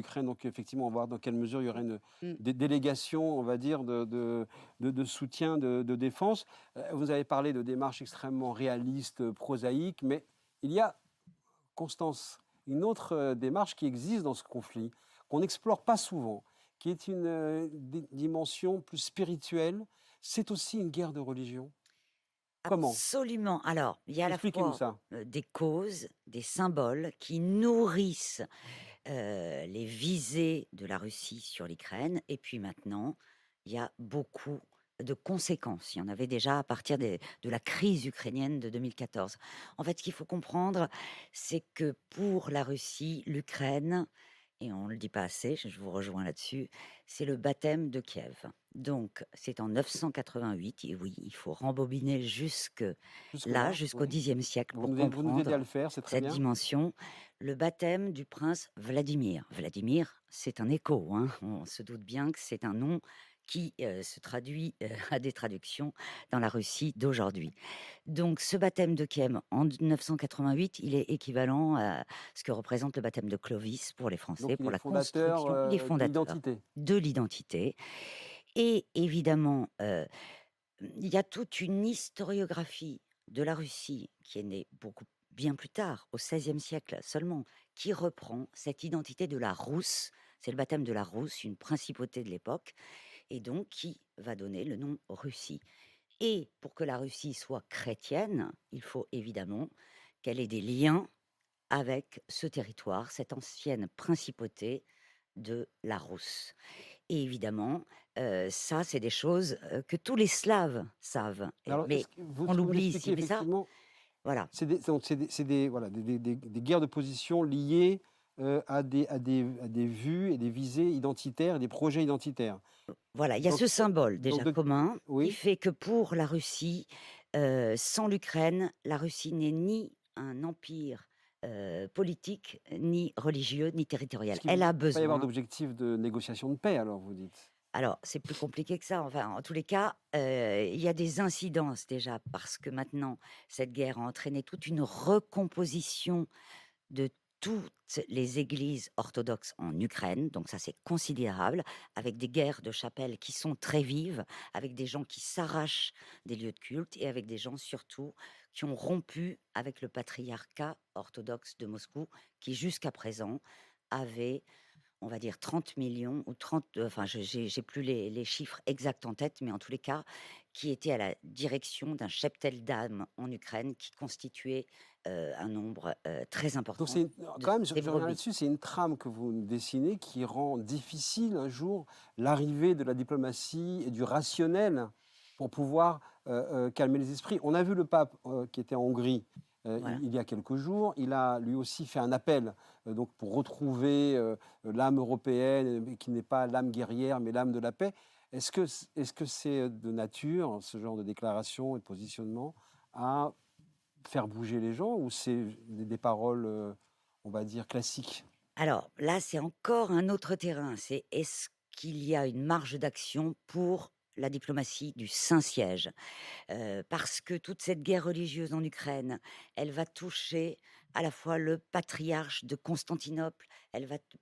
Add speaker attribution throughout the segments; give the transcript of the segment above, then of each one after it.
Speaker 1: l'Ukraine. Donc effectivement, on va voir dans quelle mesure il y aurait
Speaker 2: Mmh.
Speaker 1: des délégations, on va dire, de soutien, de défense. Vous avez parlé de démarches extrêmement réalistes, prosaïques, mais il y a, Constance, une autre démarche qui existe dans ce conflit, qu'on n'explore pas souvent, qui est une dimension plus spirituelle. C'est aussi une guerre de religion. Comment?
Speaker 2: Absolument. Alors, il y a à la
Speaker 1: Expliquez-nous
Speaker 2: fois,
Speaker 1: ça.
Speaker 2: des causes, des symboles qui nourrissent, les visées de la Russie sur l'Ukraine et puis maintenant, il y a beaucoup de conséquences. Il y en avait déjà à partir de la crise ukrainienne de 2014. En fait, ce qu'il faut comprendre, c'est que pour la Russie, l'Ukraine, et on ne le dit pas assez, je vous rejoins là-dessus, c'est le baptême de Kiev. Donc, c'est en 988, et oui, il faut rembobiner jusque là,
Speaker 1: Jusque-là,
Speaker 2: jusqu'au
Speaker 1: oui.
Speaker 2: Xe siècle pour
Speaker 1: Vous nous aidez à
Speaker 2: comprendre
Speaker 1: le faire, c'est très
Speaker 2: cette
Speaker 1: bien.
Speaker 2: dimension. Le baptême du prince Vladimir. Vladimir, c'est un écho, hein. On se doute bien que c'est un nom qui se traduit à des traductions dans la Russie d'aujourd'hui. Donc, ce baptême de Kiev en 988, il est équivalent à ce que représente le baptême de Clovis pour les
Speaker 1: Donc
Speaker 2: Français,
Speaker 1: il
Speaker 2: pour
Speaker 1: est
Speaker 2: la
Speaker 1: fondateur
Speaker 2: construction. Il est
Speaker 1: de
Speaker 2: fondateur
Speaker 1: l'identité.
Speaker 2: de l'identité. Et évidemment, il y a toute une historiographie de la Russie qui est née beaucoup bien plus tard, au XVIe siècle seulement, qui reprend cette identité de la Rousse. C'est le baptême de la Rousse, une principauté de l'époque, et donc qui va donner le nom Russie. Et pour que la Russie soit chrétienne, il faut évidemment qu'elle ait des liens avec ce territoire, cette ancienne principauté de la Rousse. Et évidemment, ça, c'est des choses, que tous les Slaves savent,
Speaker 1: Alors,
Speaker 2: mais
Speaker 1: est-ce que vous
Speaker 2: on
Speaker 1: nous
Speaker 2: l'oublie
Speaker 1: l'expliquez
Speaker 2: ici. Mais ça,
Speaker 1: effectivement,
Speaker 2: voilà,
Speaker 1: c'est des voilà, des guerres de position liées, à des vues et des visées identitaires et des projets identitaires.
Speaker 2: voilà, il y a
Speaker 1: Donc
Speaker 2: ce symbole
Speaker 1: donc
Speaker 2: déjà
Speaker 1: de
Speaker 2: commun qui
Speaker 1: oui?
Speaker 2: fait que pour la Russie, sans l'Ukraine, la Russie n'est ni un empire, politique, ni religieux, ni
Speaker 1: Parce
Speaker 2: territorial.
Speaker 1: qu'il
Speaker 2: Elle a
Speaker 1: ne peut pas y avoir
Speaker 2: besoin.
Speaker 1: d'objectif de négociation de paix alors, vous dites?
Speaker 2: Alors, c'est plus compliqué que ça. Enfin, en tous les cas, il y a des incidences déjà parce que maintenant, cette guerre a entraîné toute une recomposition de toutes les églises orthodoxes en Ukraine, donc ça c'est considérable, avec des guerres de chapelles qui sont très vives, avec des gens qui s'arrachent des lieux de culte et avec des gens surtout qui ont rompu avec le patriarcat orthodoxe de Moscou, qui jusqu'à présent avait, on va dire, 30 millions ou 30, enfin, j'ai plus les chiffres exacts en tête, mais en tous les cas, qui était à la direction d'un cheptel d'âmes en Ukraine qui constituait un nombre très
Speaker 1: Donc
Speaker 2: important
Speaker 1: c'est une
Speaker 2: de
Speaker 1: quand même,
Speaker 2: ces
Speaker 1: je reviens
Speaker 2: brebis.
Speaker 1: là-dessus, c'est une trame que vous dessinez qui rend difficile un jour l'arrivée de la diplomatie et du rationnel pour pouvoir, calmer les esprits. On a vu le pape, qui était en Hongrie,
Speaker 2: Voilà.
Speaker 1: il y a quelques jours. Il a lui aussi fait un appel, donc pour retrouver, l'âme européenne, qui n'est pas l'âme guerrière, mais l'âme de la paix. Est-ce que c'est de nature, ce genre de déclaration et de positionnement, à faire bouger les gens ou c'est des paroles, on va dire classiques?
Speaker 2: Alors là, c'est encore un autre terrain. C'est est-ce qu'il y a une marge d'action pour la diplomatie du Saint-Siège? Parce que toute cette guerre religieuse en Ukraine, elle va toucher à la fois le patriarche de Constantinople,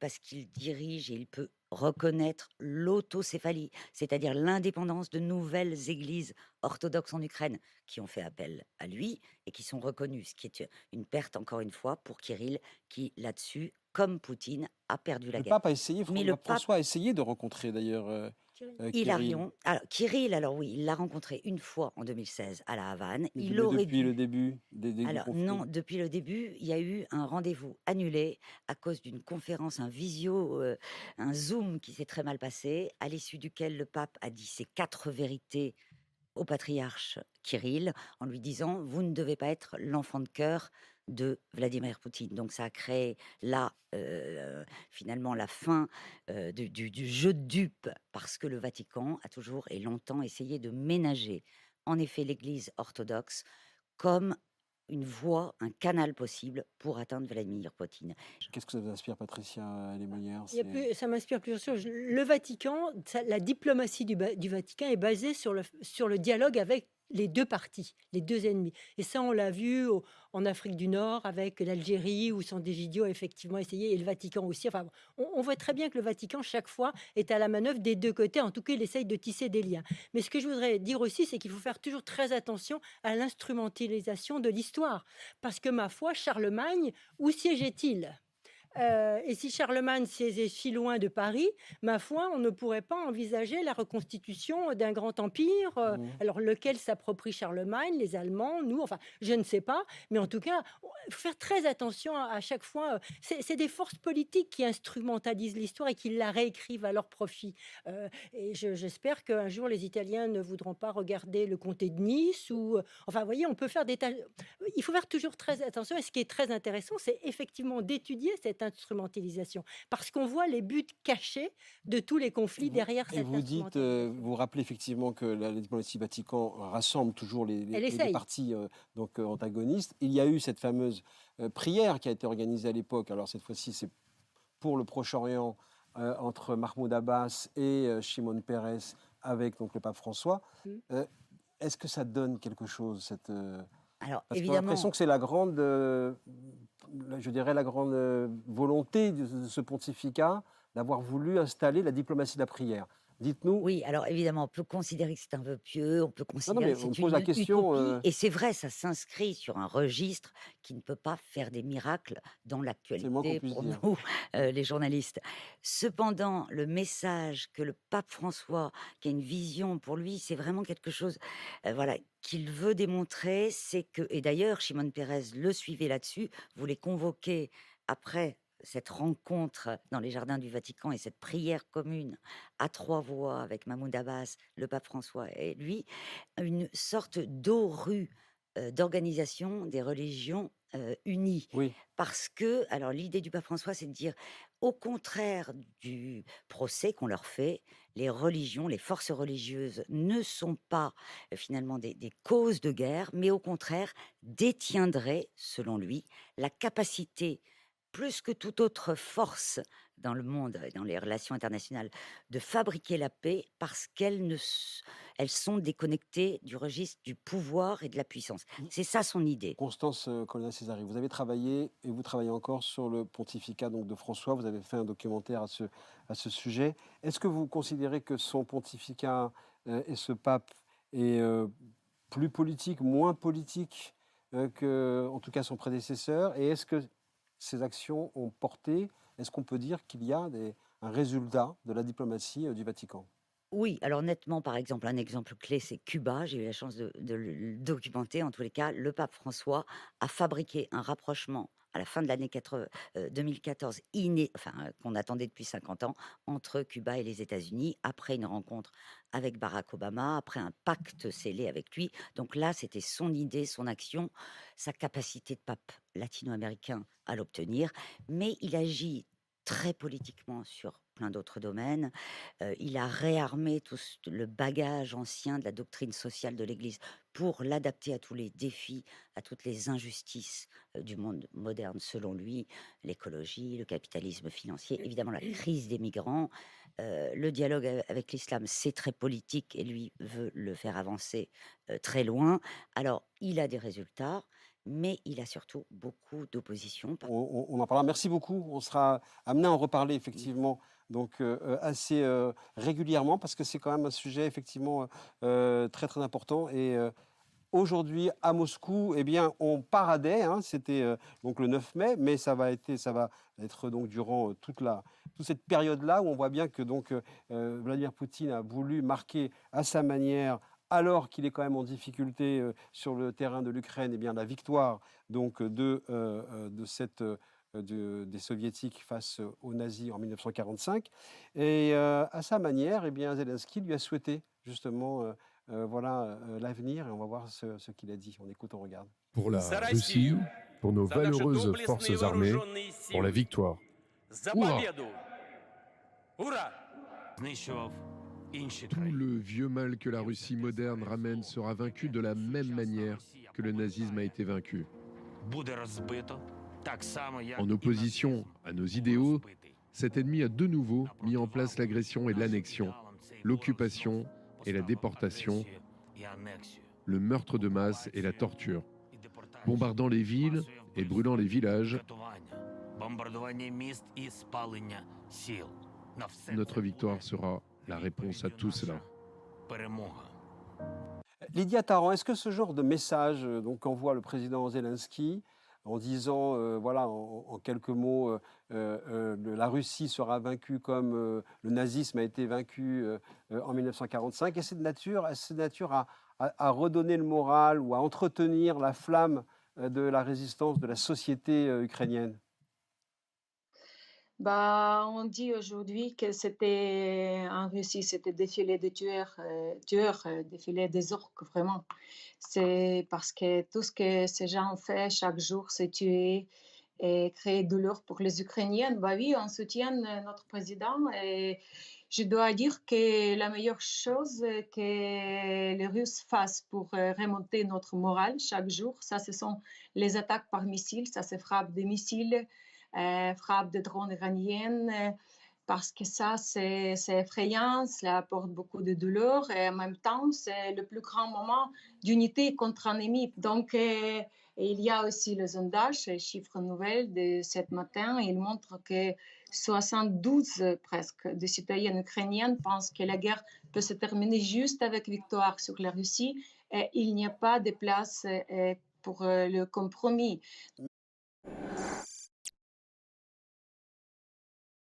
Speaker 2: parce qu'il dirige et il peut reconnaître l'autocéphalie, c'est-à-dire l'indépendance de nouvelles églises orthodoxes en Ukraine qui ont fait appel à lui et qui sont reconnues, ce qui est une perte encore une fois pour Kirill qui là-dessus, comme Poutine, a perdu la
Speaker 1: Le
Speaker 2: guerre.
Speaker 1: pape a essayé,
Speaker 2: Mais le pape
Speaker 1: François a essayé de rencontrer d'ailleurs, Kirill.
Speaker 2: Hilarion, alors Kirill, alors oui, il l'a rencontré une fois en 2016 à La Havane. Il
Speaker 1: Mais
Speaker 2: aurait
Speaker 1: depuis le
Speaker 2: dû.
Speaker 1: début du
Speaker 2: Alors non,
Speaker 1: conflit?
Speaker 2: depuis le début, il y a eu un rendez-vous annulé à cause d'une conférence, un visio, un Zoom qui s'est très mal passé, à l'issue duquel le pape a dit ses 4 vérités au patriarche Kirill en lui disant: «Vous ne devez pas être l'enfant de cœur de Vladimir Poutine». Donc ça a créé là, finalement la fin, du jeu de dupes parce que le Vatican a toujours et longtemps essayé de ménager, en effet, l'Église orthodoxe comme une voie, un canal possible pour atteindre Vladimir Poutine.
Speaker 1: Qu'est-ce que ça vous inspire, Patricia Lémonière?
Speaker 3: Il y a
Speaker 1: C'est
Speaker 3: plus ça m'inspire plusieurs choses. Le Vatican, la diplomatie du Vatican est basée sur le dialogue avec les 2 parties, les 2 ennemis. Et ça, on l'a vu en Afrique du Nord avec l'Algérie où Sand'Egidio a effectivement essayé et le Vatican aussi. Enfin, on voit très bien que le Vatican, chaque fois, est à la manœuvre des 2 côtés. En tout cas, il essaye de tisser des liens. Mais ce que je voudrais dire aussi, c'est qu'il faut faire toujours très attention à l'instrumentalisation de l'histoire. Parce que, ma foi, Charlemagne, où siégeait-il? Et si Charlemagne siégeait si loin de Paris, ma foi, on ne pourrait pas envisager la reconstitution d'un grand empire.
Speaker 1: Mmh.
Speaker 3: Alors, lequel s'approprie Charlemagne, les Allemands, nous, enfin, je ne sais pas. Mais en tout cas, faut faire très attention à chaque fois. C'est des forces politiques qui instrumentalisent l'histoire et qui la réécrivent à leur profit. Et j'espère qu'un jour, les Italiens ne voudront pas regarder le comté de Nice. Enfin, vous voyez, on peut faire des tas. Il faut faire toujours très attention. Et ce qui est très intéressant, c'est effectivement d'étudier cette instrumentalisation, parce qu'on voit les buts cachés de tous les conflits derrière
Speaker 1: Et
Speaker 3: cette
Speaker 1: vous dites,
Speaker 3: instrumentalisation.
Speaker 1: vous rappelez effectivement que la diplomatie Vatican rassemble toujours
Speaker 3: Elle
Speaker 1: les 2
Speaker 3: essaye.
Speaker 1: parties donc, antagonistes. Il y a eu cette fameuse prière qui a été organisée à l'époque. Alors cette fois-ci, c'est pour le Proche-Orient entre Mahmoud Abbas et Shimon Peres avec donc, le pape François.
Speaker 3: Mm.
Speaker 1: Euh, Est-ce que ça donne quelque chose
Speaker 2: Alors
Speaker 1: parce qu'on a l'impression
Speaker 2: évidemment,
Speaker 1: que c'est la grande, je dirais, la grande volonté de ce pontificat d'avoir voulu installer la diplomatie de la prière. Dites-nous.
Speaker 2: oui, alors évidemment, on peut considérer que c'est un vœu pieux, on peut
Speaker 1: Non, non,
Speaker 2: considérer
Speaker 1: mais
Speaker 2: que
Speaker 1: on me
Speaker 2: c'est
Speaker 1: pose la
Speaker 2: une
Speaker 1: question.
Speaker 2: utopie, et c'est vrai, ça s'inscrit sur un registre qui ne peut pas faire des miracles dans
Speaker 1: C'est le moins qu'on
Speaker 2: l'actualité
Speaker 1: puisse
Speaker 2: pour
Speaker 1: dire.
Speaker 2: nous, les journalistes. Cependant, le message que le pape François, qui a une vision pour lui, c'est vraiment quelque chose, voilà, qu'il veut démontrer, c'est que, et d'ailleurs, Shimon Peres le suivait là-dessus, voulait convoquer après cette rencontre dans les jardins du Vatican et cette prière commune à 3 voix avec Mahmoud Abbas, le pape François et lui, une sorte d'ORU, d'organisation des religions, unies.
Speaker 1: Oui,
Speaker 2: Parce que alors l'idée du pape François, c'est de dire: au contraire du procès qu'on leur fait, les religions, les forces religieuses ne sont pas, finalement des causes de guerre, mais au contraire détiendraient, selon lui, la capacité, plus que toute autre force dans le monde et dans les relations internationales, de fabriquer la paix parce elles sont déconnectées du registre du pouvoir et de la puissance. C'est ça son idée.
Speaker 1: Constance Colonna Césari, vous avez travaillé et vous travaillez encore sur le pontificat donc, de François. Vous avez fait un documentaire à ce sujet. Est-ce que vous considérez que son pontificat et ce pape est plus politique, moins politique que, en tout cas, son prédécesseur? Et est-ce que ces actions ont porté, est-ce qu'on peut dire qu'il y a un résultat de la diplomatie du Vatican?
Speaker 2: Oui, alors nettement, par exemple, un exemple clé, c'est Cuba. J'ai eu la chance de le documenter. En tous les cas, le pape François a fabriqué un rapprochement à la fin de l'année 2014, qu'on attendait depuis 50 ans, entre Cuba et les États-Unis, après une rencontre avec Barack Obama, après un pacte scellé avec lui. Donc là, c'était son idée, son action, sa capacité de pape latino-américain à l'obtenir. Mais il agit très politiquement sur plein d'autres domaines. Il a réarmé le bagage ancien de la doctrine sociale de l'Église pour l'adapter à tous les défis, à toutes les injustices du monde moderne, selon lui, l'écologie, le capitalisme financier, évidemment la crise des migrants, le dialogue avec l'islam, c'est très politique et lui veut le faire avancer très loin. Alors, il a des résultats, mais il a surtout beaucoup d'opposition.
Speaker 1: On en parlera. Merci beaucoup. On sera amené à en reparler effectivement, donc assez régulièrement parce que c'est quand même un sujet effectivement très très important. Et aujourd'hui à Moscou, eh bien, on paradait. Hein, c'était donc le 9 mai, mais ça va être donc durant toute cette période-là où on voit bien que donc Vladimir Poutine a voulu marquer à sa manière, alors qu'il est quand même en difficulté sur le terrain de l'Ukraine, eh bien la victoire donc des soviétiques face aux nazis en 1945. Et à sa manière, eh bien Zelensky lui a souhaité justement l'avenir, et on va voir ce qu'il a dit. On écoute, on regarde.
Speaker 4: Pour la Russie, pour nos valeureuses forces armées, pour la victoire. Hurrah! Tout le vieux mal que la Russie moderne ramène sera vaincu de la même manière que le nazisme a été vaincu. En opposition à nos idéaux, cet ennemi a de nouveau mis en place l'agression et l'annexion, l'occupation et la déportation. le meurtre de masse et la torture, bombardant les villes et brûlant les villages. Notre victoire sera la réponse à tout cela.
Speaker 1: Lydia Tarrant, est-ce que ce genre de message donc qu'envoie le président Zelensky en disant, voilà, en quelques mots, la Russie sera vaincue comme le nazisme a été vaincu en 1945, est-ce de nature à redonner le moral ou à entretenir la flamme de la résistance de la société ukrainienne?
Speaker 5: Bah, on dit aujourd'hui que c'était en Russie, c'était défilé de tueurs, défilé des orques, vraiment. C'est parce que tout ce que ces gens ont fait chaque jour, c'est tuer et créer de douleur pour les Ukrainiens. Bah oui, on soutient notre président et je dois dire que la meilleure chose que les Russes fassent pour remonter notre morale chaque jour, ça, ce sont les attaques par missiles, ça se frappe des missiles, frappe de drones iraniennes, parce que ça, c'est effrayant, cela apporte beaucoup de douleur et en même temps, c'est le plus grand moment d'unité contre un ennemi. Donc, et il y a aussi le sondage, les chiffres nouvelles de ce matin, ils montrent que 72 presque de citoyennes ukrainiennes pensent que la guerre peut se terminer juste avec victoire sur la Russie et il n'y a pas de place pour le compromis.